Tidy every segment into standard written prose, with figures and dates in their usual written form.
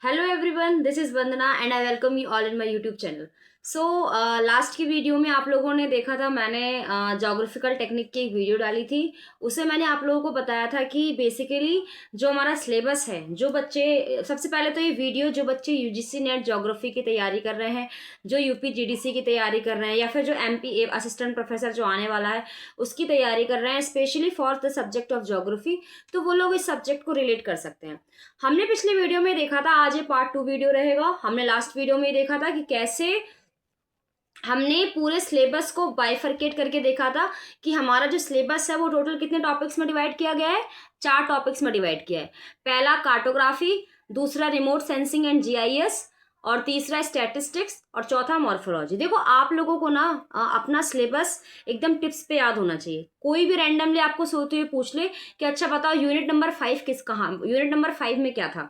Hello everyone, this is Vandana and I welcome you all in my YouTube channel. So last की video में आप लोगों ने देखा था, मैंने जोग्राफिकल टेक्निक की एक वीडियो डाली थी। उसे मैंने आप लोगों को बताया था कि बेसिकली जो हमारा सिलेबस है, जो बच्चे सबसे पहले तो ये वीडियो जो बच्चे यूजीसी नेट ज्योग्राफी की तैयारी कर रहे हैं, जो यूपी जीडीसी की तैयारी कर रहे हैं, या फिर जो एमपी असिस्टेंट प्रोफेसर जो आने वाला है उसकी तैयारी कर रहे हैं specially for the subject of geography, तो वो लोग इस सब्जेक्ट को रिलेट कर सकते हैं। हमने पिछले वीडियो में देखा था, आज ये पार्ट 2 वीडियो रहेगा। हमने लास्ट वीडियो में देखा था कि कैसे हमने पूरे सिलेबस को बाइफरकेट करके देखा था कि हमारा जो सिलेबस है वो टोटल कितने टॉपिक्स में डिवाइड किया गया है। 4 टॉपिक्स में डिवाइड किया है। पहला कार्टोग्राफी, दूसरा रिमोट सेंसिंग एंड जीआईएस, और तीसरा स्टैटिस्टिक्स, और चौथा मॉर्फोलॉजी। देखो, आप लोगों को ना अपना सिलेबस एकदम टिप्स पे याद होना चाहिए। कोई भी रैंडमली आपको सोते हुए पूछ ले कि अच्छा बताओ यूनिट नंबर 5 यूनिट नंबर 5 में क्या था,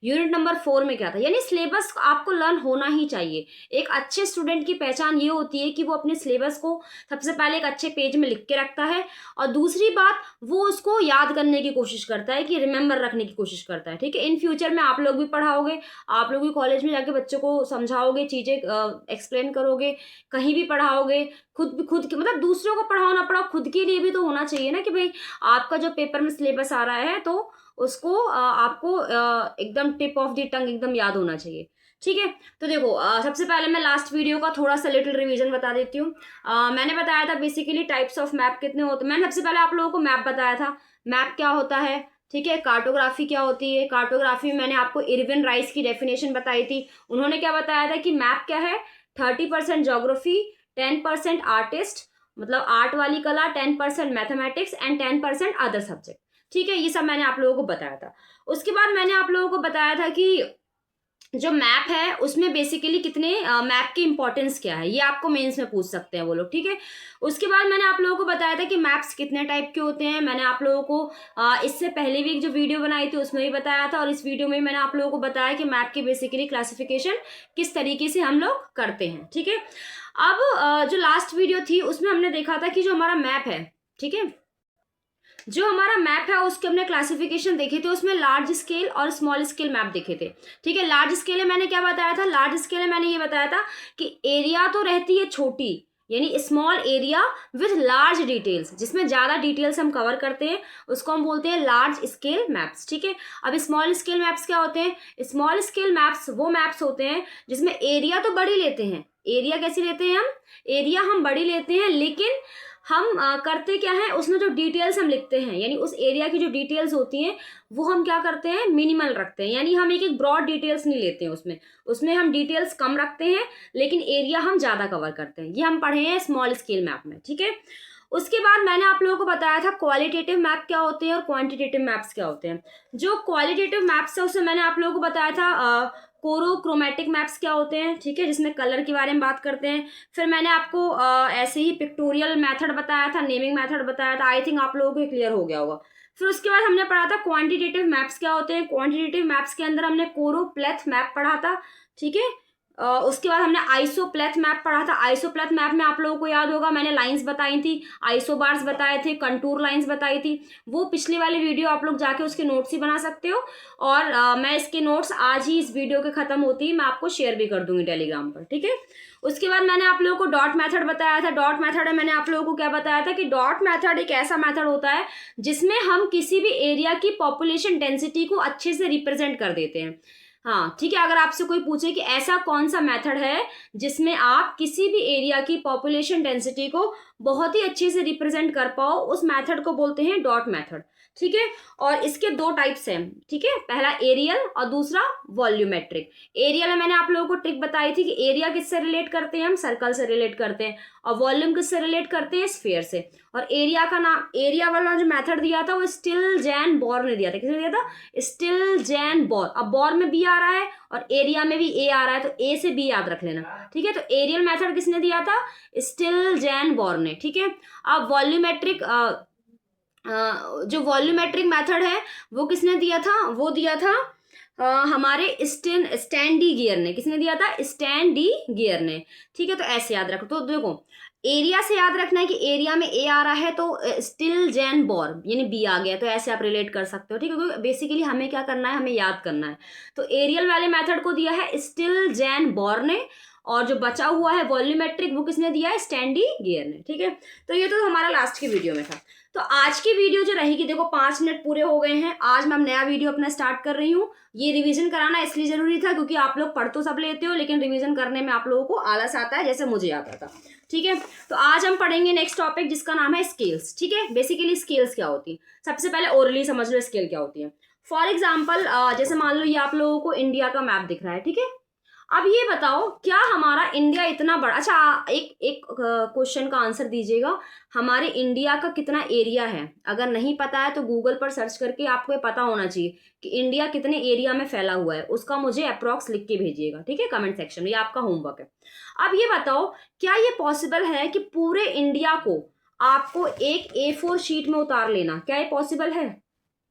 यूनिट नंबर 4 में क्या था, यानी सिलेबस आपको लर्न होना ही चाहिए। एक अच्छे स्टूडेंट की पहचान ये होती है कि वो अपने सिलेबस को सबसे पहले एक अच्छे पेज में लिख के रखता है, और दूसरी बात वो उसको याद करने की कोशिश करता है, कि रिमेंबर रखने की कोशिश करता है। ठीक है, इन फ्यूचर में आप लोग भी पढ़ाओगे, आप लोग भी कॉलेज में जाके बच्चों को समझाओगे, चीज़ें एक्सप्लेन करोगे, कहीं भी पढ़ाओगे, मतलब दूसरों को पढ़ाओ ना पढ़ाओ, खुद के लिए भी तो होना चाहिए ना कि भाई आपका जो पेपर में सिलेबस आ रहा है तो उसको आपको एकदम टिप ऑफ द टंग एकदम याद होना चाहिए। ठीक है, तो देखो, सबसे पहले मैं लास्ट वीडियो का थोड़ा सा लिटिल रिवीजन बता देती हूँ। मैंने बताया था बेसिकली टाइप्स ऑफ मैप कितने होते हैं। मैंने सबसे पहले आप लोगों को मैप बताया था, मैप क्या होता है। ठीक है, कार्टोग्राफी क्या होती है। कार्टोग्राफी में मैंने आपको इरविन राइस की डेफिनेशन बताई थी। उन्होंने क्या बताया था कि मैप क्या है, 30% जोग्राफी, 10% आर्टिस्ट, मतलब आर्ट वाली कला, 10% मैथमेटिक्स एंड 10% अदर सब्जेक्ट। ठीक है, ये सब मैंने आप लोगों को बताया था। उसके बाद मैंने आप लोगों को बताया था कि जो मैप है उसमें बेसिकली कितने मैप की इंपॉर्टेंस क्या है, ये आपको मेंस में पूछ सकते हैं वो लोग। ठीक है, उसके बाद मैंने आप लोगों को बताया था कि मैप्स कितने टाइप के होते हैं। मैंने आप लोगों को इससे पहले भी एक जो वीडियो बनाई थी उसमें भी बताया था, और इस वीडियो में मैंने आप लोगों को बताया कि मैप की बेसिकली क्लासिफिकेशन किस तरीके से हम लोग करते हैं। ठीक है, अब जो लास्ट वीडियो थी उसमें हमने देखा था कि जो हमारा मैप है, ठीक है, जो हमारा मैप है उसके हमने क्लासिफिकेशन देखे थे। उसमें लार्ज स्केल और स्मॉल स्केल मैप देखे थे। ठीक है, लार्ज स्केल में मैंने क्या बताया था, लार्ज स्केल में मैंने ये बताया था कि एरिया तो रहती है छोटी, यानी small area with large details, जिसमें ज्यादा डिटेल्स हम कवर करते हैं उसको हम बोलते हैं लार्ज स्केल मैप्स। ठीक है, अब स्मॉल स्केल मैप्स क्या होते हैं। स्मॉल स्केल मैप्स वो मैप्स होते हैं जिसमें एरिया तो बड़ी लेते हैं। एरिया कैसी लेते हैं हम, एरिया हम बड़ी लेते हैं, लेकिन हम करते क्या है, उसमें जो डिटेल्स हम लिखते हैं, यानी उस एरिया की जो डिटेल्स होती हैं वो हम क्या करते हैं, मिनिमल रखते हैं। यानी हम एक एक ब्रॉड डिटेल्स नहीं लेते हैं उसमें उसमें हम डिटेल्स कम रखते हैं, लेकिन एरिया हम ज़्यादा कवर करते हैं। ये हम पढ़े हैं स्मॉल स्केल मैप में। ठीक है, उसके बाद मैंने आप लोगों को बताया था क्वालिटेटिव मैप क्या होते हैं और क्वांटिटेटिव मैप्स क्या होते हैं। जो क्वालिटेटिव मैप्स है उसमें मैंने आप लोगों को बताया था कोरोक्रोमेटिक मैप्स क्या होते हैं। ठीक है, जिसमें कलर के बारे में बात करते हैं। फिर मैंने आपको ऐसे ही पिक्टोरियल मेथड बताया था, नेमिंग मेथड बताया था। आई थिंक आप लोगों को क्लियर हो गया होगा। फिर उसके बाद हमने पढ़ा था क्वांटिटेटिव मैप्स क्या होते हैं। क्वांटिटेटिव मैप्स के अंदर हमने कोरोप्लेथ मैप पढ़ा था। ठीक है, उसके बाद हमने आइसोप्लेथ मैप पढ़ा था। आइसोप्लेथ मैप में आप लोगों को याद होगा मैंने लाइंस बताई थी, आइसोबार्स बताए थे, कंटूर लाइंस बताई थी। वो पिछली वाली वीडियो आप लोग जाके उसके नोट्स ही बना सकते हो, और मैं इसके नोट्स आज ही इस वीडियो के खत्म होती ही मैं आपको शेयर भी कर दूंगी टेलीग्राम पर। ठीक है, उसके बाद मैंने आप लोगों को डॉट मेथड बताया था। डॉट मेथड में मैंने आप लोगों को क्या बताया था कि डॉट मेथड एक ऐसा मेथड होता है जिसमें हम किसी भी एरिया की पॉपुलेशन डेंसिटी को अच्छे से रिप्रेजेंट कर देते हैं। हाँ ठीक है, अगर आपसे कोई पूछे कि ऐसा कौन सा मेथड है जिसमें आप किसी भी एरिया की पॉपुलेशन डेंसिटी को बहुत ही अच्छे से रिप्रेजेंट कर पाओ, उस मेथड को बोलते हैं डॉट मेथड। ठीक है, और इसके दो टाइप्स हैं। ठीक है, पहला एरियल और दूसरा वॉल्यूमेट्रिक। एरियल में मैंने आप लोगों को ट्रिक बताई थी कि एरिया किससे रिलेट करते हैं, हम सर्कल से रिलेट करते हैं, और वॉल्यूम किससे रिलेट करते हैं, स्फीयर से। और एरिया का नाम, एरिया वाला जो मेथड दिया था वो स्टिल जैन बोर ने दिया था। किसने दिया था, स्टिल जैन बोर। अब बोर में बी आ रहा है और एरिया में भी ए आ रहा है, तो ए से बी याद रख लेना। ठीक है, तो एरियल मेथड किसने दिया था, स्टिल जैन बोर ने। ठीक है, अब वॉल्यूमेट्रिक जो वॉल्यूमेट्रिक मेथड है वो किसने दिया था, वो दिया था हमारे स्टैंडी गियर ने। किसने दिया था, स्टैंडी गियर ने। ठीक है, तो ऐसे याद रखो। तो देखो, एरिया से याद रखना है कि एरिया में ए आ रहा है तो स्टिल जैन बॉर यानी बी आ गया, तो ऐसे आप रिलेट कर सकते हो, ठीक है, क्योंकि बेसिकली हमें क्या करना है, हमें याद करना है। तो एरियल वाले मेथड को दिया है स्टिल जैन बॉर ने, और जो बचा हुआ है वॉल्यूमेट्रिक वो किसने दिया है, स्टैंडी गियर ने, ठीक है। तो ये तो हमारा लास्ट की वीडियो में था। तो आज की वीडियो जो रहेगी, देखो 5 मिनट पूरे हो गए हैं, आज मैं नया वीडियो अपना स्टार्ट कर रही हूँ। ये रिवीजन कराना इसलिए जरूरी था क्योंकि आप लोग पढ़ तो सब लेते हो, लेकिन रिवीजन करने में आप लोगों को आलस आता है, जैसे मुझे आता था, ठीक है। तो आज हम पढ़ेंगे नेक्स्ट टॉपिक जिसका नाम है स्केल्स, ठीक है। बेसिकली स्केल्स क्या होती है, सबसे पहले ओरली समझ लो स्केल क्या होती है। फॉर एग्जाम्पल जैसे मान लो ये आप लोगों को इंडिया का मैप दिख रहा है, ठीक है। अब ये बताओ क्या हमारा इंडिया इतना बड़ा, अच्छा एक एक क्वेश्चन का आंसर दीजिएगा, हमारे इंडिया का कितना एरिया है। अगर नहीं पता है तो गूगल पर सर्च करके आपको ये पता होना चाहिए कि इंडिया कितने एरिया में फैला हुआ है, उसका मुझे अप्रॉक्स लिख के भेजिएगा, ठीक है, कमेंट सेक्शन में, ये आपका होमवर्क है। अब ये बताओ क्या ये पॉसिबल है कि पूरे इंडिया को आपको एक A4 शीट में उतार लेना, क्या ये पॉसिबल है?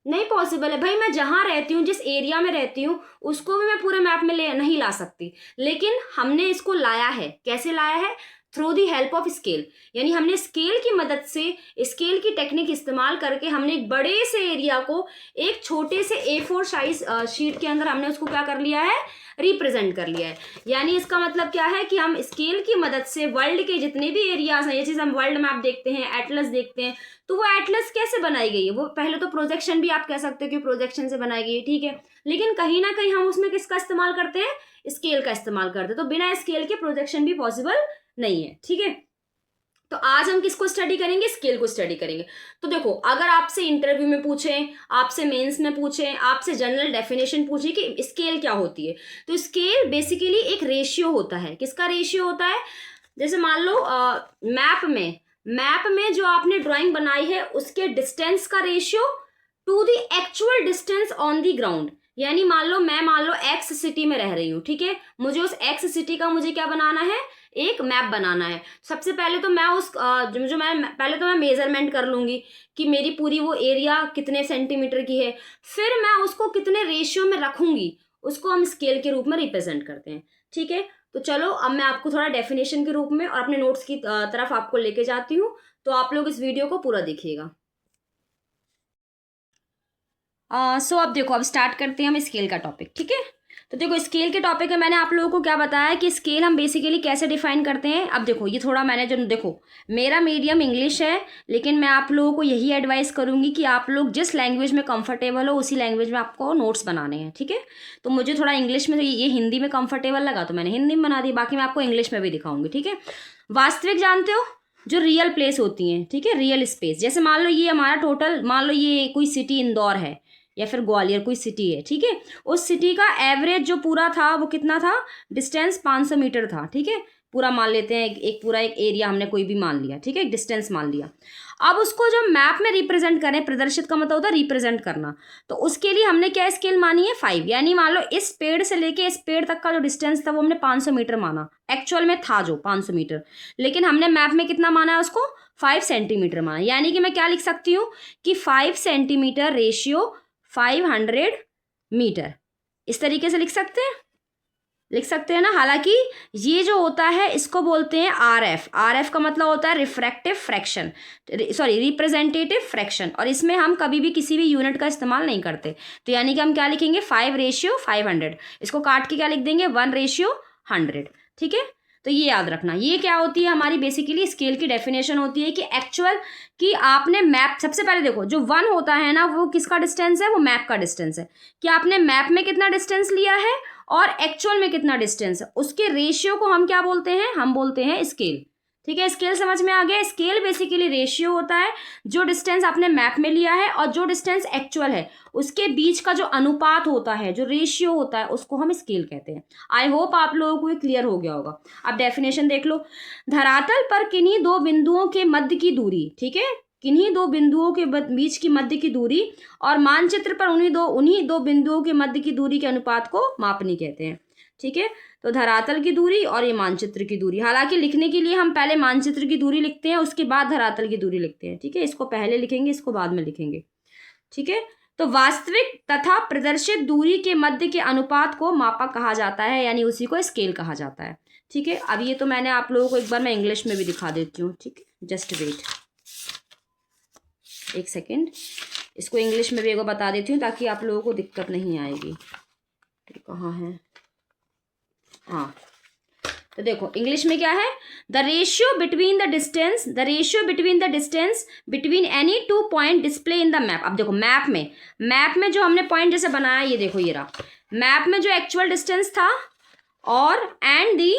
नहीं पॉसिबल है भाई। मैं जहां रहती हूँ, जिस एरिया में रहती हूँ, उसको भी मैं पूरे मैप में नहीं ला सकती, लेकिन हमने इसको लाया है। कैसे लाया है? Through the help of scale, यानी हमने स्केल की मदद से, स्केल की टेक्निक इस्तेमाल करके हमने एक बड़े से एरिया को एक छोटे से A4 साइज शीट के अंदर हमने उसको क्या कर लिया है, रिप्रेजेंट कर लिया है। यानी इसका मतलब क्या है कि हम स्केल की मदद से वर्ल्ड के जितने भी एरियाज हैं, जैसे हम वर्ल्ड मैप देखते हैं, एटलस देखते हैं, तो वो एटलस कैसे बनाई गई है, वो पहले तो प्रोजेक्शन भी आप कह सकते हो कि प्रोजेक्शन से बनाई गई है, ठीक है, लेकिन कहीं ना कहीं हम उसमें किसका इस्तेमाल करते हैं, स्केल का इस्तेमाल करते हैं। तो बिना स्केल के प्रोजेक्शन भी पॉसिबल नहीं है, ठीक है। तो आज हम किसको स्टडी करेंगे, स्केल को स्टडी करेंगे। तो देखो अगर आपसे इंटरव्यू में पूछें, आपसे मेंस में पूछें, आपसे जनरल डेफिनेशन पूछे कि स्केल क्या होती है, तो स्केल बेसिकली एक रेशियो होता है। किसका रेशियो होता है? जैसे मान लो मैप में जो आपने ड्राइंग बनाई है उसके डिस्टेंस का ratio two the actual distance on the ground. यानी मान लो एक्स सिटी में रह रही हूँ, ठीक है, मुझे उस एक्स सिटी का मुझे क्या बनाना है, एक मैप बनाना है। सबसे पहले तो मैं पहले तो मैं मेजरमेंट कर लूंगी कि मेरी पूरी वो एरिया कितने सेंटीमीटर की है, फिर मैं उसको कितने रेशियो में रखूंगी, उसको हम स्केल के रूप में रिप्रेजेंट करते हैं, ठीक है। तो चलो अब मैं आपको थोड़ा डेफिनेशन के रूप में और अपने नोट्स की तरफ आपको लेके जाती हूँ, तो आप लोग इस वीडियो को पूरा देखिएगा। सो अब देखो, अब स्टार्ट करते हैं हम स्केल का टॉपिक, ठीक है। तो देखो स्केल के टॉपिक में मैंने आप लोगों को क्या बताया कि स्केल हम बेसिकली कैसे डिफाइन करते हैं। अब देखो ये थोड़ा मैंने जो देखो मेरा मीडियम इंग्लिश है, लेकिन मैं आप लोगों को यही एडवाइस करूंगी कि आप लोग जिस लैंग्वेज में कंफर्टेबल हो उसी लैंग्वेज में आपको नोट्स बनाने हैं, ठीक है। तो मुझे थोड़ा इंग्लिश में, ये हिंदी में कंफर्टेबल लगा तो मैंने हिंदी में बना दी, बाकी मैं आपको इंग्लिश में भी दिखाऊंगी, ठीक है। वास्तविक जानते हो जो रियल प्लेस होती हैं, ठीक है, रियल स्पेस। जैसे मान लो ये हमारा टोटल, मान लो ये कोई सिटी इंदौर है या फिर ग्वालियर कोई सिटी है, ठीक है, उस सिटी का एवरेज जो पूरा था वो कितना था, डिस्टेंस 500 मीटर था, ठीक है, पूरा मान लेते हैं, एक पूरा एक एरिया हमने कोई भी मान लिया, ठीक है, एक डिस्टेंस मान लिया। अब उसको जब मैप में रिप्रेजेंट करें, प्रदर्शित का मतलब होता है रिप्रेजेंट करना, तो उसके लिए हमने क्या स्केल मानी है, 5। यानी मान लो इस पेड़ से लेके इस पेड़ तक का जो डिस्टेंस था वो हमने 500 मीटर माना, एक्चुअल में था जो 500 मीटर, लेकिन हमने मैप में कितना माना है उसको, 5 सेंटीमीटर माना। यानी कि मैं क्या लिख सकती हूँ कि 5 सेंटीमीटर रेशियो 500 मीटर, इस तरीके से लिख सकते हैं ना। हालांकि ये जो होता है इसको बोलते हैं आरएफ का मतलब होता है रिफ्रैक्टिव फ्रैक्शन, रिप्रेजेंटेटिव फ्रैक्शन, और इसमें हम कभी भी किसी भी यूनिट का इस्तेमाल नहीं करते। तो यानी कि हम क्या लिखेंगे, 5/500, इसको काट के क्या लिख देंगे, 1/100, ठीक है। तो ये याद रखना, ये क्या होती है हमारी बेसिकली स्केल की डेफिनेशन होती है कि एक्चुअल कि आपने मैप, सबसे पहले देखो जो 1 होता है ना वो किसका डिस्टेंस है, वो मैप का डिस्टेंस है, कि आपने मैप में कितना डिस्टेंस लिया है और एक्चुअल में कितना डिस्टेंस है, उसके रेशियो को हम क्या बोलते हैं, हम बोलते हैं स्केल, ठीक है। स्केल समझ में आ गया। स्केल बेसिकली रेशियो होता है, जो डिस्टेंस आपने मैप में लिया है और जो डिस्टेंस एक्चुअल है उसके बीच का जो अनुपात होता है, जो रेशियो होता है, उसको हम स्केल कहते हैं। आई होप आप लोगों को ये क्लियर हो गया होगा। अब डेफिनेशन देख लो, धरातल पर किन्हीं 2 बिंदुओं के मध्य की दूरी, ठीक है, किन्हीं 2 बिंदुओं के बीच की मध्य की दूरी, और मानचित्र पर उन्हीं दो बिंदुओं के मध्य की दूरी के अनुपात को मापनी कहते हैं, ठीक है। तो धरातल की दूरी और ये मानचित्र की दूरी, हालांकि लिखने के लिए हम पहले मानचित्र की दूरी लिखते हैं, उसके बाद धरातल की दूरी लिखते हैं, ठीक है, इसको पहले लिखेंगे, इसको बाद में लिखेंगे, ठीक है। तो वास्तविक तथा प्रदर्शित दूरी के मध्य के अनुपात को मापा कहा जाता है, यानी उसी को स्केल कहा जाता है, ठीक है। अब ये तो मैंने आप लोगों को एक बार मैं इंग्लिश में भी दिखा देती हूँ, ठीक है, जस्ट वेट एक सेकेंड, इसको इंग्लिश में भी एक बार बता देती हूँ ताकि आप लोगों को दिक्कत नहीं आएगी। तो कहाँ है, हाँ, तो देखो इंग्लिश में क्या है, the ratio between the distance between any two point display in the map. अब देखो मैप में जो हमने पॉइंट जैसे बनाया, ये देखो ये रहा, मैप में जो एक्चुअल डिस्टेंस था और एंड दी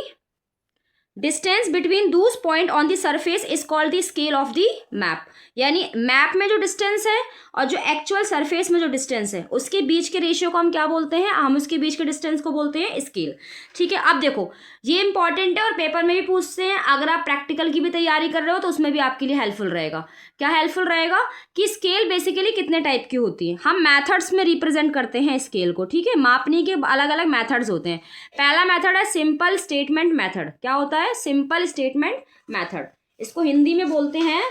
डिस्टेंस बिटवीन दूस point on the surface is called the scale of the map. यानी मैप में जो डिस्टेंस है और जो एक्चुअल सरफेस में जो डिस्टेंस है उसके बीच के रेशियो को हम क्या बोलते हैं, हम उसके बीच के डिस्टेंस को बोलते हैं स्केल। ठीक है। अब देखो ये इंपॉर्टेंट है और पेपर में भी पूछते हैं, अगर आप प्रैक्टिकल की भी तैयारी कर रहे हो तो उसमें भी आपके लिए हेल्पफुल रहेगा। क्या हेल्पफुल रहेगा कि स्केल बेसिकली कितने टाइप की होती है, हम मैथड्स में रिप्रेजेंट करते हैं स्केल को। ठीक है, मापने के अलग अलग मैथड्स होते हैं। पहला मैथड है सिंपल स्टेटमेंट मैथड। क्या होता है, सिंपल स्टेटमेंट मैथड, इसको हिंदी में बोलते हैं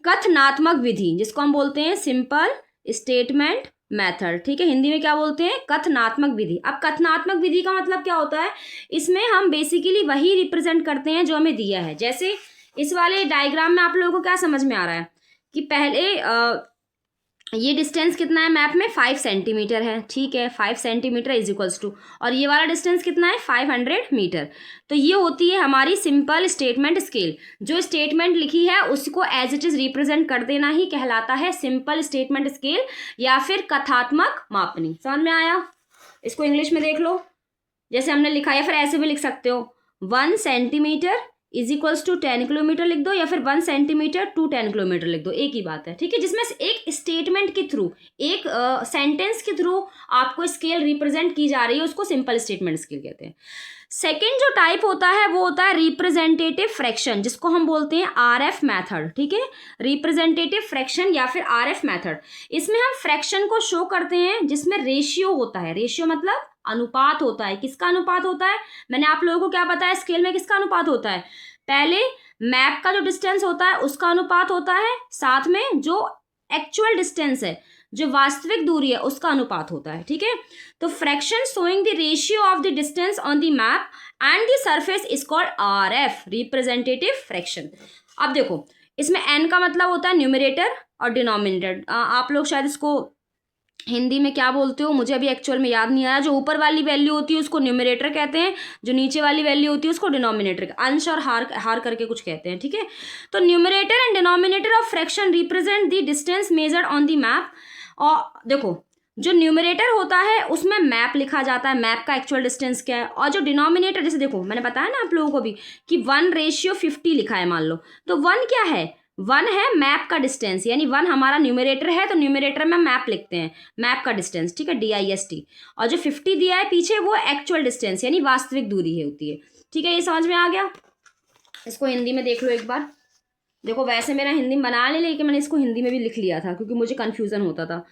कथनात्मक विधि, जिसको हम बोलते हैं सिंपल स्टेटमेंट मेथड। ठीक है, हिंदी में क्या बोलते हैं, कथनात्मक विधि। अब कथनात्मक विधि का मतलब क्या होता है, इसमें हम बेसिकली वही रिप्रेजेंट करते हैं जो हमें दिया है। जैसे इस वाले डायग्राम में आप लोगों को क्या समझ में आ रहा है कि पहले ये डिस्टेंस कितना है मैप में, 5 सेंटीमीटर है। ठीक है, 5 सेंटीमीटर इज इक्वल्स टू, और ये वाला डिस्टेंस कितना है, 500 मीटर। तो ये होती है हमारी सिंपल स्टेटमेंट स्केल। जो स्टेटमेंट लिखी है उसको एज इट इज रिप्रेजेंट कर देना ही कहलाता है सिंपल स्टेटमेंट स्केल या फिर कथात्मक मापनी। समझ में आया? इसको इंग्लिश में देख लो, जैसे हमने लिखा है, फिर ऐसे भी लिख सकते हो 1 centimetre is equals to 10 kilometre लिख दो, या फिर 1 सेंटीमीटर टू 10 किलोमीटर लिख दो, एक ही बात है। ठीक है, जिसमें एक स्टेटमेंट के थ्रू, एक सेंटेंस के थ्रू आपको स्केल रिप्रेजेंट की जा रही है, उसको सिंपल स्टेटमेंट स्केल कहते हैं। सेकेंड जो टाइप होता है वो होता है रिप्रेजेंटेटिव फ्रैक्शन, जिसको हम बोलते हैं आरएफ मैथड। ठीक है, रिप्रेजेंटेटिव फ्रैक्शन या फिर आरएफ मैथड। इसमें हम फ्रैक्शन को शो करते हैं जिसमें रेशियो होता है। रेशियो मतलब अनुपात होता है। किसका अनुपात होता है, मैंने आप लोगों को क्या बताया, स्केल में किसका अनुपात होता है, पहले मैप का जो डिस्टेंस होता है उसका अनुपात होता है, साथ में जो एक्चुअल डिस्टेंस है, जो वास्तविक दूरी है, उसका अनुपात होता है। ठीक है, तो fraction showing the ratio of the distance on the map and the surface is called RF, representative fraction. अब देखो इसमें एन का मतलब होता है न्यूमरेटर और डिनोमिनेटर। आप लोग शायद इसको हिंदी में क्या बोलते हो, मुझे अभी एक्चुअल में याद नहीं आ रहा। जो ऊपर वाली वैल्यू होती है उसको न्यूमरेटर कहते हैं, जो नीचे वाली वैल्यू होती है उसको डिनोमिनेटर, अंश और हार करके कुछ कहते हैं। ठीक है, तो numerator and denominator of fraction represent the distance measured on the map. और देखो जो न्यूमरेटर होता है उसमें मैप लिखा जाता है, मैप का एक्चुअल डिस्टेंस क्या है, और जो डिनोमिनेटर, जैसे देखो मैंने बताया ना आप लोगों को भी कि 1:50 लिखा है मान लो, तो 1 क्या है, 1 है मैप का डिस्टेंस, यानी 1 हमारा न्यूमरेटर है, तो न्यूमरेटर में मैप लिखते हैं, मैप का डिस्टेंस। ठीक है, DIST, और जो 50 दिया है पीछे वो एक्चुअल डिस्टेंस यानी वास्तविक दूरी है होती है। ठीक है, ये समझ में आ गया? इसको हिंदी में देख लो एक बार। देखो वैसे मेरा हिंदी में बना ले, लेकिन मैंने इसको हिंदी में भी लिख लिया था क्योंकि मुझे कन्फ्यूजन होता था।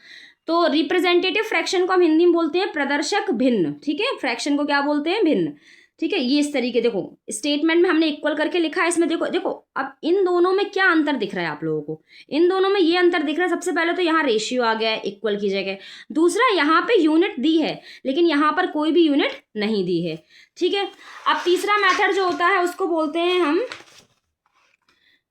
तो रिप्रेजेंटेटिव फ्रैक्शन को हम हिंदी में बोलते हैं प्रदर्शक भिन्न। ठीक है, फ्रैक्शन को क्या बोलते हैं, भिन्न। ठीक है, ये इस तरीके, देखो स्टेटमेंट में हमने इक्वल करके लिखा है, इसमें देखो अब इन दोनों में क्या अंतर दिख रहा है आप लोगों को, इन दोनों में ये अंतर दिख रहा है। सबसे पहले तो यहाँ रेशियो आ गया है इक्वल की जगह, दूसरा यहाँ पे यूनिट दी है लेकिन यहाँ पर कोई भी यूनिट नहीं दी है। ठीक है, अब तीसरा मेथड जो होता है उसको बोलते हैं हम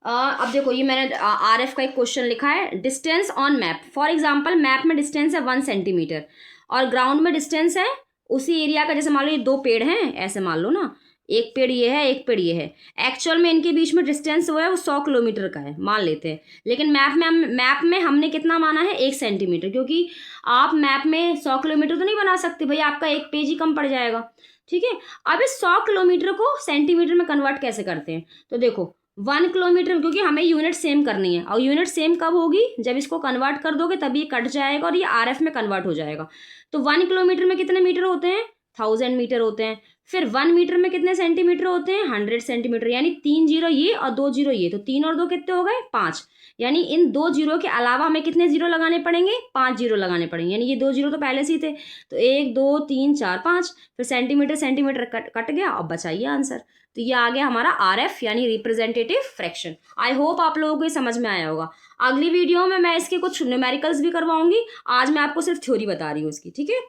अब देखो ये मैंने आरएफ का एक क्वेश्चन लिखा है, distance on map. For example map में डिस्टेंस है 1 सेंटीमीटर और ग्राउंड में डिस्टेंस है उसी एरिया का, जैसे मान लो ये 2 पेड़ हैं, ऐसे मान लो ना, एक पेड़ ये है, एक पेड़ ये है। एक्चुअल में इनके बीच में डिस्टेंस वो है, वो 100 किलोमीटर का है मान लेते हैं, लेकिन मैप में हमने कितना माना है, 1 सेंटीमीटर, क्योंकि आप मैप में 100 किलोमीटर तो नहीं बना सकते भाई, आपका एक पेज ही कम पड़ जाएगा। ठीक है, अब इस 100 किलोमीटर को सेंटीमीटर में कन्वर्ट कैसे करते हैं, तो देखो 1 किलोमीटर, क्योंकि हमें यूनिट सेम करनी है, और यूनिट सेम कब होगी, जब इसको कन्वर्ट कर दोगे तभी ये कट जाएगा और ये आरएफ में कन्वर्ट हो जाएगा। तो 1 किलोमीटर में कितने मीटर होते हैं, 1000 मीटर होते हैं। फिर 1 मीटर में कितने सेंटीमीटर होते हैं, 100 सेंटीमीटर, यानी 3 जीरो ये और 2 जीरो ये, तो 3 और 2 कितने हो गए, 5। यानी इन 2 जीरो के अलावा हमें कितने जीरो लगाने पड़ेंगे, 5 जीरो लगाने पड़ेंगे, यानी ये 2 जीरो तो पहले से ही थे, तो 1 2 3 4 5, फिर सेंटीमीटर कट गया, अब बचाइए आंसर। तो ये आ गया हमारा आरएफ यानी रिप्रेजेंटेटिव फ्रैक्शन। आई होप आप लोगों को ये समझ में आया होगा। अगली वीडियो में मैं इसके कुछ न्यूमेरिकल्स भी करवाऊंगी, आज मैं आपको सिर्फ थ्योरी बता रही हूँ इसकी। ठीक है,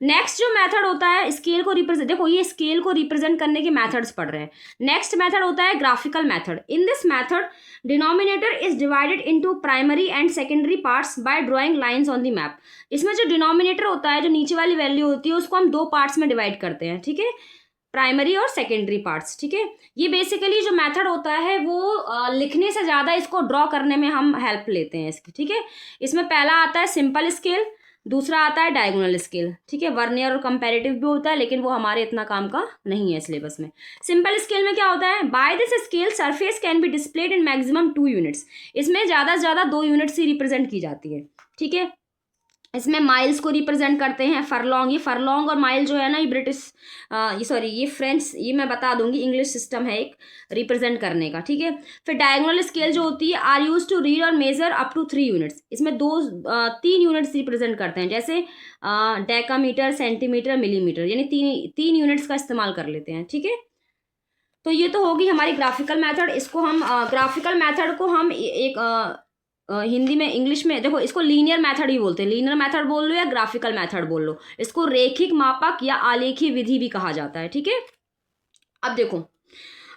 नेक्स्ट जो मेथड होता है स्केल को रिप्रेजेंट, देखो ये स्केल को रिप्रेजेंट करने के मेथड्स पढ़ रहे हैं। नेक्स्ट मेथड होता है graphical method. In this method denominator is divided into primary and secondary parts by drawing lines on the map. इसमें जो डिनोमिनेटर होता है, जो नीचे वाली वैल्यू होती है, उसको हम दो पार्ट्स में डिवाइड करते हैं, ठीक है, प्राइमरी और सेकेंडरी पार्ट्स, ठीक है। ये बेसिकली जो मेथड होता है वो लिखने से ज़्यादा इसको ड्रॉ करने में हम हेल्प लेते हैं इसकी, ठीक है। इसमें पहला आता है सिंपल स्केल, दूसरा आता है डायगोनल स्केल, ठीक है। वर्नियर और कंपैरेटिव भी होता है, लेकिन वो हमारे इतना काम का नहीं है सिलेबस में। सिंपल स्केल में क्या होता है, by this scale surface can be displayed in maximum 2 units. इसमें ज़्यादा से ज़्यादा 2 यूनिट्स ही रिप्रेजेंट की जाती है, ठीक है। इसमें माइल्स को रिप्रेजेंट करते हैं, फरलॉन्ग। ये फरलॉन्ग और माइल जो है ना, ये ब्रिटिश ये फ्रेंच, ये मैं बता दूंगी, इंग्लिश सिस्टम है एक रिप्रेजेंट करने का, ठीक है। फिर डायगोनल स्केल जो होती है आर यूज टू रीड और मेजर अप टू 3 यूनिट्स। इसमें 3 यूनिट्स रिप्रेजेंट करते हैं, जैसे डेकामीटर, सेंटीमीटर, मिलीमीटर, यानी तीन यूनिट्स का इस्तेमाल कर लेते हैं, ठीक है। तो ये तो होगी हमारी ग्राफिकल मैथड। इसको हम ग्राफिकल मैथड को हम एक हिंदी में, इंग्लिश में, देखो इसको लीनियर मेथड ही बोलते हैं। लीनियर मेथड बोल लो या ग्राफिकल मेथड बोल लो, इसको रेखिक मापक या आलेखीय विधि भी कहा जाता है, ठीक है। अब देखो,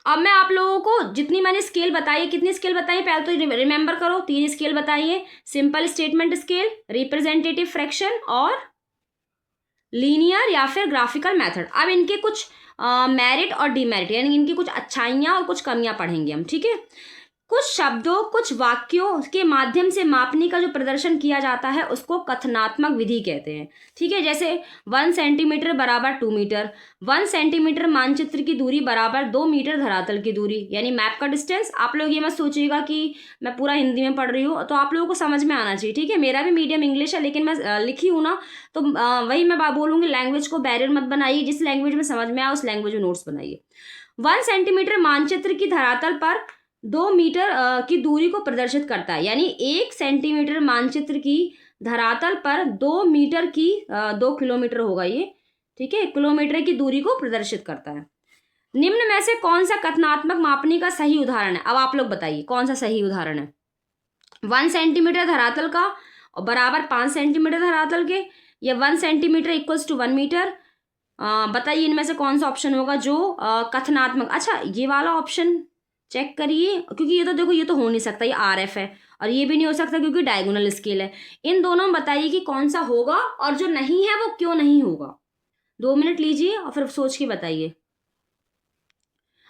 अब मैं आप लोगों को जितनी मैंने स्केल बताई है, कितनी स्केल बताई है पहले तो रिमेंबर करो। 3 स्केल बताइए, simple statement scale, representative fraction और लीनियर या फिर ग्राफिकल मेथड। अब इनके कुछ मेरिट और डीमेरिट, यानी इनकी कुछ अच्छाइयाँ और कुछ कमियाँ पढ़ेंगे हम, ठीक है। कुछ शब्दों, कुछ वाक्यों के माध्यम से मापने का जो प्रदर्शन किया जाता है उसको कथनात्मक विधि कहते हैं, ठीक है। जैसे 1 सेंटीमीटर बराबर 2 मीटर, 1 सेंटीमीटर मानचित्र की दूरी बराबर 2 मीटर धरातल की दूरी, यानी मैप का डिस्टेंस। आप लोग ये मत सोचिएगा कि मैं पूरा हिंदी में पढ़ रही हूँ, तो आप लोगों को समझ में आना चाहिए, ठीक है। मेरा भी मीडियम इंग्लिश है, लेकिन मैं लिखी हूँ ना, तो वही मैं बोलूँगी, लैंग्वेज को बैरियर मत बनाइए। जिस लैंग्वेज में समझ में आए उस लैंग्वेज में नोट्स बनाइए। 1 सेंटीमीटर मानचित्र की धरातल पर 2 मीटर की दूरी को प्रदर्शित करता है, यानी 1 सेंटीमीटर मानचित्र की धरातल पर 2 मीटर की 2 किलोमीटर होगा ये, ठीक है, किलोमीटर की दूरी को प्रदर्शित करता है। निम्न में से कौन सा कथनात्मक मापने का सही उदाहरण है? अब आप लोग बताइए कौन सा सही उदाहरण है। 1 सेंटीमीटर धरातल का और बराबर 5 सेंटीमीटर धरातल के, या 1 सेंटीमीटर इक्वल्स टू 1 मीटर। बताइए इनमें से कौन सा ऑप्शन होगा जो कथनात्मक। अच्छा, ये वाला ऑप्शन चेक करिए, क्योंकि ये तो देखो, ये तो हो नहीं सकता, ये RF है, और ये भी नहीं हो सकता क्योंकि डायगोनल स्केल है। इन दोनों में बताइए कि कौन सा होगा, और जो नहीं है वो क्यों नहीं होगा। 2 मिनट लीजिए और फिर सोच के बताइए।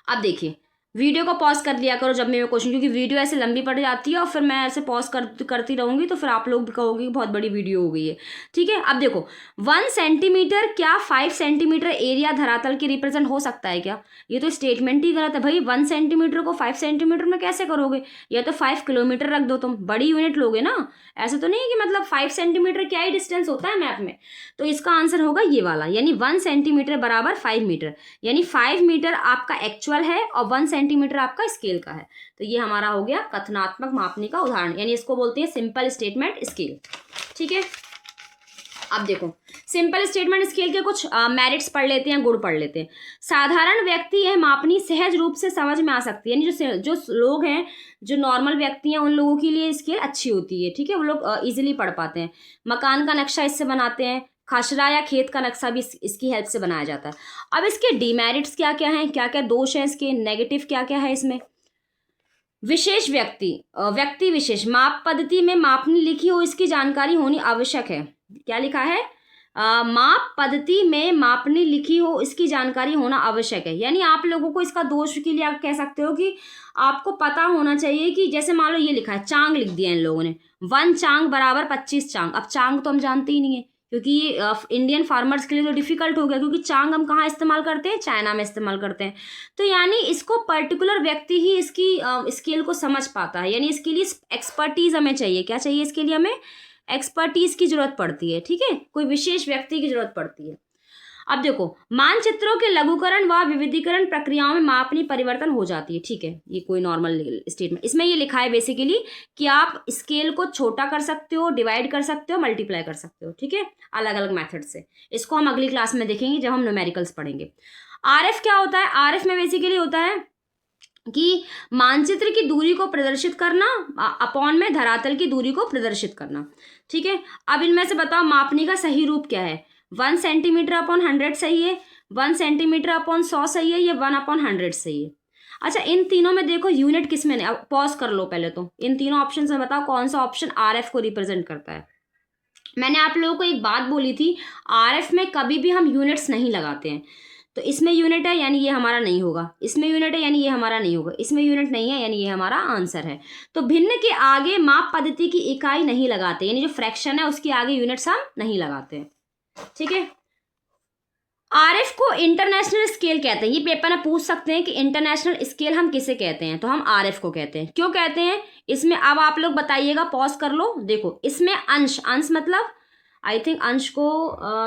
अब देखिए, वीडियो को पॉज कर दिया करो जब मैं क्वेश्चन, क्योंकि वीडियो ऐसे लंबी पड़ जाती है और फिर मैं ऐसे पॉज करती रहूंगी, तो फिर आप लोग भी कहोगे कि बहुत बड़ी वीडियो हो गई है, ठीक है। अब देखो, 1 सेंटीमीटर क्या 5 सेंटीमीटर एरिया धरातल की रिप्रेजेंट हो सकता है क्या? ये तो स्टेटमेंट ही गलत है भाई। 1 सेंटीमीटर को 5 सेंटीमीटर में कैसे करोगे? या तो 5 किलोमीटर रख दो, तुम बड़ी यूनिट लोगे ना। ऐसा तो नहीं है कि मतलब 5 सेंटीमीटर क्या ही डिस्टेंस होता है मैप में। तो इसका आंसर होगा ये वाला, यानी 1 सेंटीमीटर बराबर 5 मीटर, यानी 5 मीटर आपका एक्चुअल है और 1 सेंटीमीटर आपका स्केल का है। तो ये हमारा हो गया कथनात्मक मापने का उदाहरण, यानी इसको बोलते हैं सिंपल स्टेटमेंट स्केल, ठीक है। अब देखो, सिंपल स्टेटमेंट स्केल के कुछ मेरिट्स पढ़ लेते हैं, गुण पढ़ लेते हैं। साधारण व्यक्ति यह मापनी सहज रूप से समझ में आ सकती है, यानी जो लोग हैं, जो नॉर्मल व्यक्ति हैं, उन लोगों के लिए स्केल अच्छी होती है, ठीक है, वो लोग इजीली पढ़ पाते हैं। मकान का नक्शा इससे बनाते हैं, खसरा या खेत का नक्शा भी इसकी हेल्प से बनाया जाता है। अब इसके डीमेरिट्स क्या क्या हैं, क्या क्या दोष हैं इसके, नेगेटिव क्या क्या है इसमें। विशेष व्यक्ति विशेष माप पद्धति में मापनी लिखी हो इसकी जानकारी होनी आवश्यक है। क्या लिखा है? माप पद्धति में मापनी लिखी हो इसकी जानकारी होना आवश्यक है, यानी आप लोगों को इसका दोष के लिए आप कह सकते हो कि आपको पता होना चाहिए कि जैसे मान लो ये लिखा है, चांग लिख दिया इन लोगों ने, 1 चांग बराबर 25 चांग। अब चांग तो हम जानते ही नहीं है, क्योंकि इंडियन फार्मर्स के लिए तो डिफिकल्ट हो गया, क्योंकि चांग हम कहाँ इस्तेमाल करते हैं? चाइना में इस्तेमाल करते हैं। तो यानी इसको पर्टिकुलर व्यक्ति ही इसकी स्केल को समझ पाता है, यानी इसके लिए एक्सपर्टीज हमें चाहिए। क्या चाहिए इसके लिए? हमें एक्सपर्टीज की जरूरत पड़ती है, ठीक है, कोई विशेष व्यक्ति की जरूरत पड़ती है। अब देखो, मानचित्रों के लघुकरण व विविधीकरण प्रक्रियाओं में मापनी परिवर्तन हो जाती है, ठीक है, ये कोई नॉर्मल स्टेटमेंट। इसमें ये लिखा है बेसिकली कि आप स्केल को छोटा कर सकते हो, डिवाइड कर सकते हो, मल्टीप्लाई कर सकते हो, ठीक है, अलग अलग मेथड से। इसको हम अगली क्लास में देखेंगे जब हम न्यूमेरिकल्स पढ़ेंगे। RF क्या होता है? RF में बेसिकली होता है कि मानचित्र की दूरी को प्रदर्शित करना अपॉन में धरातल की दूरी को प्रदर्शित करना, ठीक है। अब इनमें से बताओ मापने का सही रूप क्या है? 1 सेंटीमीटर अपॉन 100 सही है, 1 सेंटीमीटर अपॉन 100 सही है, ये 1 अपॉन 100 सही है। अच्छा, इन तीनों में देखो यूनिट किस में, अब पॉज कर लो पहले, तो इन तीनों ऑप्शन में बताओ कौन सा ऑप्शन RF को रिप्रेजेंट करता है। मैंने आप लोगों को एक बात बोली थी, RF में कभी भी हम यूनिट्स नहीं लगाते हैं। तो इसमें यूनिट है यानी ये हमारा नहीं होगा, इसमें यूनिट है यानी ये हमारा नहीं होगा, इसमें यूनिट नहीं है यानी ये हमारा आंसर है। तो भिन्न के आगे माप पद्धति की इकाई नहीं लगाते, यानी जो फ्रैक्शन है उसके आगे यूनिट्स हम नहीं लगाते हैं। ठीक है, RF को इंटरनेशनल स्केल कहते हैं। ये पेपर में पूछ सकते हैं कि इंटरनेशनल स्केल हम किसे कहते हैं, तो हम RF को कहते हैं। क्यों कहते हैं इसमें, अब आप लोग बताइएगा, पॉज कर लो। देखो इसमें अंश, अंश मतलब आई थिंक अंश को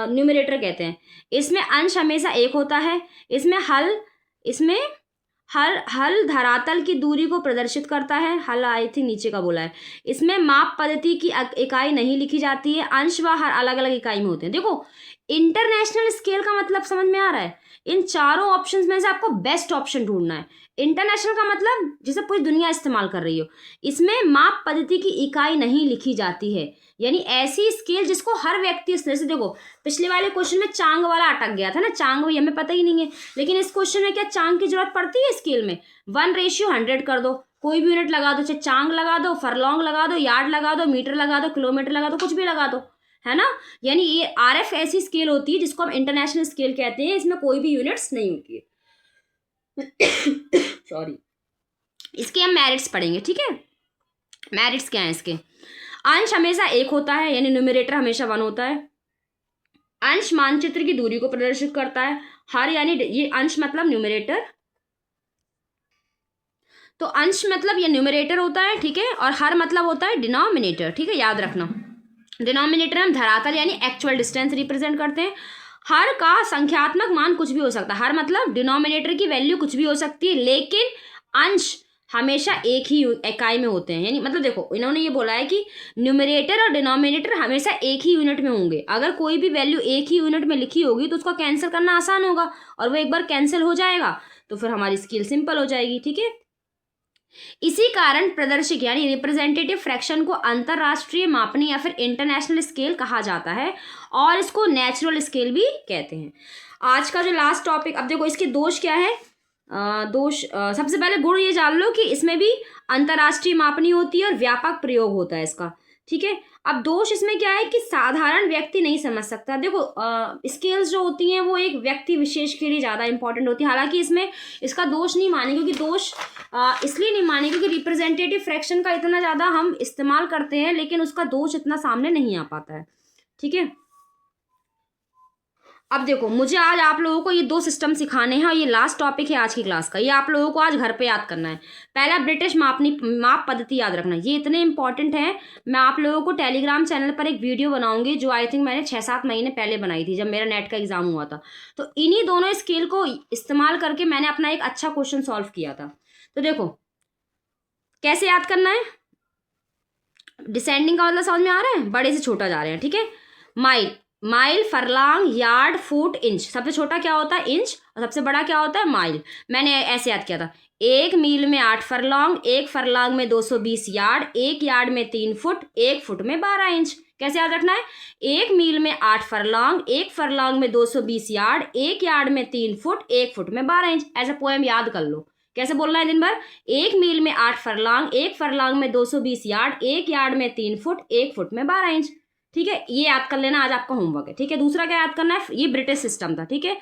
न्यूमरेटर कहते हैं। इसमें अंश हमेशा एक होता है। इसमें हल, इसमें हल धरातल की दूरी को प्रदर्शित करता है। हल आई थिंक नीचे का बोला है। इसमें माप पद्धति की इकाई नहीं लिखी जाती है। अंश व हर अलग अलग इकाई में होते हैं। देखो इंटरनेशनल स्केल का मतलब समझ में आ रहा है। इन चारों ऑप्शंस में से आपको बेस्ट ऑप्शन ढूंढना है। इंटरनेशनल का मतलब जिसे पूरी दुनिया इस्तेमाल कर रही हो। इसमें माप पद्धति की इकाई नहीं लिखी जाती है, यानी ऐसी स्केल जिसको हर व्यक्ति इस तरह से, देखो पिछले वाले क्वेश्चन में चांग वाला अटक गया था ना, चांग वही हमें पता ही नहीं है, लेकिन इस क्वेश्चन में क्या चांग की जरूरत पड़ती है स्केल में? 1:100 कर दो, कोई भी यूनिट लगा दो, चाहे चांग लगा दो, फरलॉन्ग लगा दो, यार्ड लगा दो, मीटर लगा दो, किलोमीटर लगा दो, कुछ भी लगा दो, है ना। यानी ये RF ऐसी स्केल होती है जिसको हम इंटरनेशनल स्केल कहते हैं। इसमें कोई भी यूनिट्स नहीं होती है। सॉरी, इसके हम मेरिट्स पढ़ेंगे। ठीक है, मेरिट्स क्या है इसके? अंश हमेशा एक होता है, यानी न्यूमरेटर हमेशा 1 होता है। अंश मानचित्र की दूरी को प्रदर्शित करता है। हर यानी ये अंश मतलब न्यूमरेटर, तो अंश मतलब ये न्यूमरेटर होता है। ठीक है, और हर मतलब होता है डिनोमिनेटर। ठीक है, याद रखना। डिनोमिनेटर हम धरातल यानी एक्चुअल डिस्टेंस रिप्रेजेंट करते हैं। हर का संख्यात्मक मान कुछ भी हो सकता है। हर मतलब डिनोमिनेटर की वैल्यू कुछ भी हो सकती है, लेकिन अंश हमेशा एक ही इकाई में होते हैं। यानी मतलब देखो इन्होंने ये बोला है कि न्यूमरेटर और डिनोमिनेटर हमेशा एक ही यूनिट में होंगे। अगर कोई भी वैल्यू एक ही यूनिट में लिखी होगी तो उसको कैंसिल करना आसान होगा, और वो एक बार कैंसिल हो जाएगा तो फिर हमारी स्केल सिंपल हो जाएगी। ठीक है, इसी कारण प्रदर्शित यानी रिप्रेजेंटेटिव फ्रैक्शन को अंतरराष्ट्रीय मापनी या फिर इंटरनेशनल स्केल कहा जाता है, और इसको नेचुरल स्केल भी कहते हैं। आज का जो लास्ट टॉपिक, अब देखो इसके दोष क्या है। दोष सबसे पहले गुण ये जान लो कि इसमें भी अंतरराष्ट्रीय मापनी होती है और व्यापक प्रयोग होता है इसका। ठीक है, अब दोष इसमें क्या है कि साधारण व्यक्ति नहीं समझ सकता। देखो स्केल्स जो होती हैं वो एक व्यक्ति विशेष के लिए ज़्यादा इंपॉर्टेंट होती है। हालांकि इसमें इसका दोष नहीं माने, क्योंकि दोष इसलिए नहीं माने क्योंकि रिप्रेजेंटेटिव फ्रैक्शन का इतना ज़्यादा हम इस्तेमाल करते हैं, लेकिन उसका दोष इतना सामने नहीं आ पाता है। ठीक है, अब देखो मुझे आज आप लोगों को ये 2 सिस्टम सिखाने हैं, और ये लास्ट टॉपिक है आज की क्लास का। ये आप लोगों को आज घर पे याद करना है। पहला ब्रिटिश माप पद्धति याद रखना, ये इतने इंपॉर्टेंट है। मैं आप लोगों को टेलीग्राम चैनल पर एक वीडियो बनाऊंगी जो आई थिंक मैंने 6-7 महीने पहले बनाई थी जब मेरा नेट का एग्जाम हुआ था। तो इन्हीं दोनों स्केल को इस्तेमाल करके मैंने अपना एक अच्छा क्वेश्चन सॉल्व किया था। तो देखो कैसे याद करना है। डिसेंडिंग का मतलब समझ में आ रहा है, बड़े से छोटा जा रहे हैं। ठीक है, mile, furlong, yard, foot, inch. सबसे छोटा क्या होता है? इंच। और सबसे बड़ा क्या होता है? माइल। मैंने ऐसे याद किया था, 1 मील में 8 फरलांग, 1 फरलांग में 220 यार्ड, 1 यार्ड में 3 फुट, 1 फुट में 12 इंच। कैसे याद रखना है? 1 मील में 8 फरलांग, 1 फरलांग में 220 यार्ड, 1 यार्ड में 3 फुट, 1 फुट में 12 इंच। ऐसा पोएम याद कर लो। कैसे बोलना है दिन भर? 1 मील में 8 फरलांग, 1 फरलांग में 220 यार्ड, 1 यार्ड में 3 फुट, 1 फुट में 12 इंच। ठीक है, ये याद कर लेना, आज आपका होमवर्क है। ठीक है, दूसरा क्या याद करना है? ये ब्रिटिश सिस्टम था। ठीक है,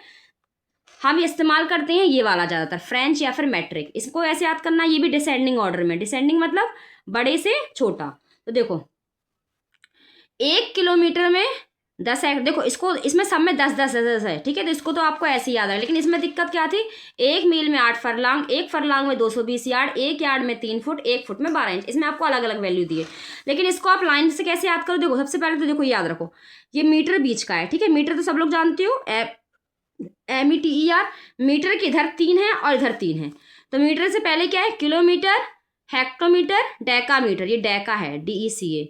हम इस्तेमाल करते हैं ये वाला ज़्यादातर, फ्रेंच या फिर मैट्रिक। इसको ऐसे याद करना, ये भी डिसेंडिंग ऑर्डर में। डिसेंडिंग मतलब बड़े से छोटा। तो देखो 1 किलोमीटर में 10 है। देखो इसको, इसमें सब में 10 है। ठीक है, तो इसको तो आपको ऐसे ही याद है, लेकिन इसमें दिक्कत क्या थी? 1 मील में 8 फरलांग, 1 फरलांग में 220 यार्ड, 1 यार्ड में 3 फुट, 1 फुट में 12 इंच। इसमें आपको अलग अलग वैल्यू दिए, लेकिन इसको आप लाइन से कैसे याद करो? देखो सबसे पहले तो देखो याद रखो, ये मीटर बीच का है। ठीक है, मीटर तो सब लोग जानते हो, METER। मीटर के इधर 3 है और इधर 3 है, तो मीटर से पहले क्या है? Kilometre, hectometre, decametre. ये डेका है, DECA।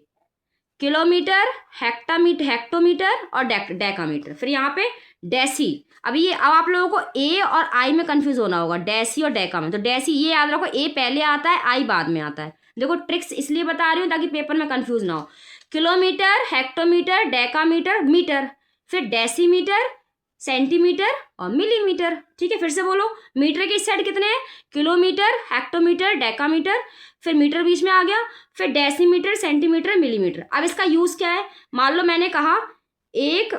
किलोमीटर, हेक्टोमीटर और डेकामीटर। फिर यहाँ पे डेसी। अभी ये अब आप लोगों को ए और आई में कंफ्यूज होना होगा, डेसी और डेका में। तो डेसी ये याद रखो, ए पहले आता है, आई बाद में आता है। देखो ट्रिक्स इसलिए बता रही हूँ ताकि पेपर में कंफ्यूज ना हो। Kilometre, hectometre, decametre, metre. फिर डेसीमीटर, सेंटीमीटर और मिलीमीटर। ठीक है, फिर से बोलो। मीटर के इस साइड कितने हैं? किलोमीटर, हेक्टोमीटर, डेकामीटर, फिर मीटर बीच में आ गया, फिर डेसीमीटर, सेंटीमीटर, मिलीमीटर। अब इसका यूज क्या है? मान लो मैंने कहा 1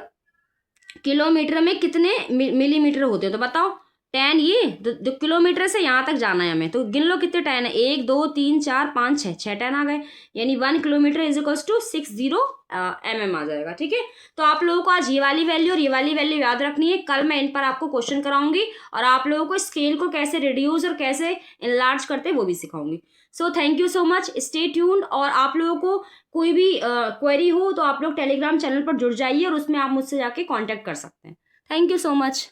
किलोमीटर में कितने मिलीमीटर होते हैं, तो बताओ। 10, ये 2 किलोमीटर से यहाँ तक जाना है हमें, तो गिन लो कितने 10 है। 1 2 3 4 5 6, 6 10 आ गए, यानी 1 kilometre is equals to 60 mm आ जाएगा। ठीक है, तो आप लोगों को आज ये वाली वैल्यू और ये वाली वैल्यू याद रखनी है। कल मैं इन पर आपको क्वेश्चन कराऊंगी और आप लोगों को स्केल को कैसे रिड्यूस और कैसे इनलार्ज करते हैं वो भी सिखाऊंगी। So thank you so much, stay tuned. और आप लोगों को कोई भी क्वेरी हो तो आप लोग टेलीग्राम चैनल पर जुड़ जाइए और उसमें आप मुझसे जाके कांटेक्ट कर सकते हैं। Thank you so much.